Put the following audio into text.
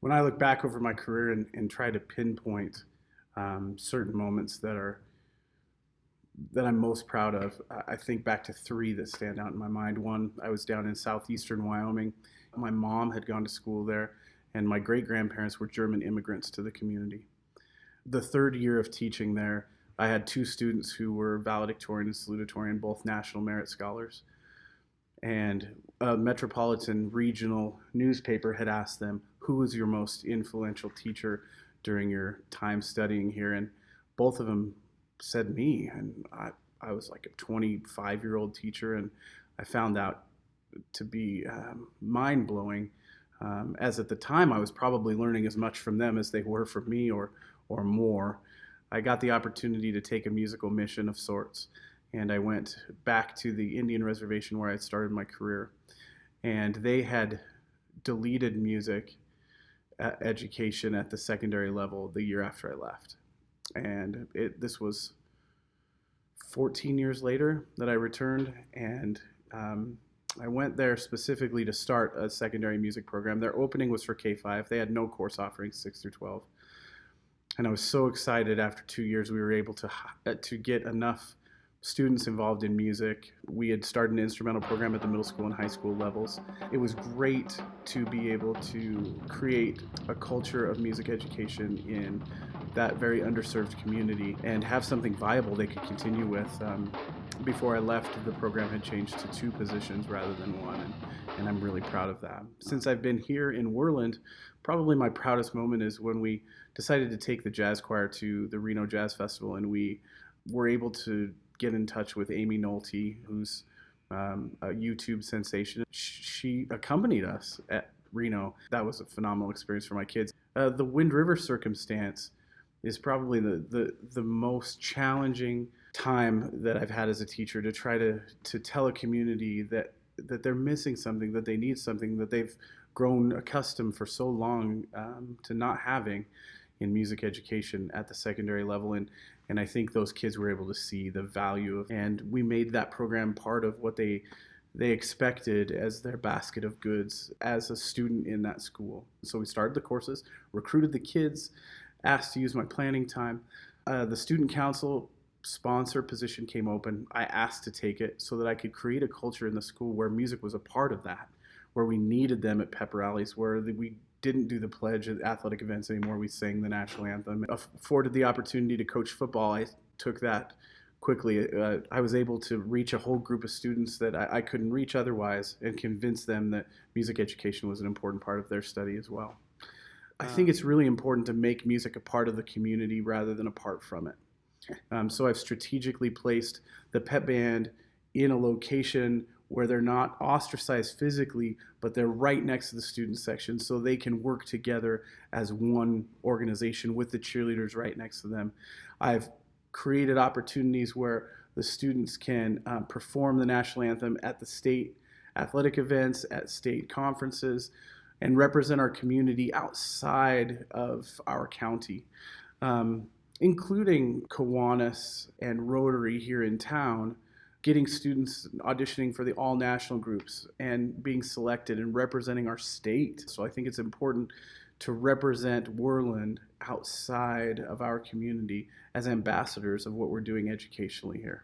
When I look back over my career and try to pinpoint certain moments that I'm most proud of, I think back to three that stand out in my mind. One, I was down in southeastern Wyoming. My mom had gone to school there, and my great grandparents were German immigrants to the community. The third year of teaching there, I had two students who were valedictorian and salutatorian, both National Merit Scholars. And a metropolitan regional newspaper had asked them, who was your most influential teacher during your time studying here? And both of them said me. And I was like a 25-year-old teacher, and I found out to be mind blowing. As at the time, I was probably learning as much from them as they were from me, or more. I got the opportunity to take a musical mission of sorts, and I went back to the Indian reservation where I had started my career. And they had deleted music education at the secondary level the year after I left. And this was 14 years later that I returned, and I went there specifically to start a secondary music program. Their opening was for K-5. They had no course offerings 6 through 12. And I was so excited after 2 years we were able to get enough students involved in music. We had started an instrumental program at the middle school and high school levels. It was great to be able to create a culture of music education in that very underserved community and have something viable they could continue with. Before I left, the program had changed to 2 positions rather than 1, and I'm really proud of that. Since I've been here in Worland, probably my proudest moment is when we decided to take the jazz choir to the Reno Jazz Festival, and we were able to get in touch with Amy Nolte, who's a YouTube sensation. She accompanied us at Reno. That was a phenomenal experience for my kids. The Wind River circumstance is probably the most challenging time that I've had as a teacher, to try to tell a community that they're missing something, that they need something that they've grown accustomed for so long to not having in music education at the secondary level. And I think those kids were able to see the value of, and we made that program part of what they expected as their basket of goods as a student in that school. So we started the courses, recruited the kids, asked to use my planning time. The student council sponsor position came open. I asked to take it so that I could create a culture in the school where music was a part of that, where we needed them at pep rallies, where we didn't do the pledge at athletic events anymore. We sang the national anthem. Afforded the opportunity to coach football. I took that quickly. I was able to reach a whole group of students that I couldn't reach otherwise, and convince them that music education was an important part of their study as well. I think it's really important to make music a part of the community rather than apart from it. So I've strategically placed the pep band in a location where they're not ostracized physically, but they're right next to the student section, so they can work together as one organization with the cheerleaders right next to them. I've created opportunities where the students can perform the national anthem at the state athletic events, at state conferences, and represent our community outside of our county. Including Kiwanis and Rotary here in town, getting students auditioning for the all-national groups and being selected and representing our state. So I think it's important to represent Worland outside of our community as ambassadors of what we're doing educationally here.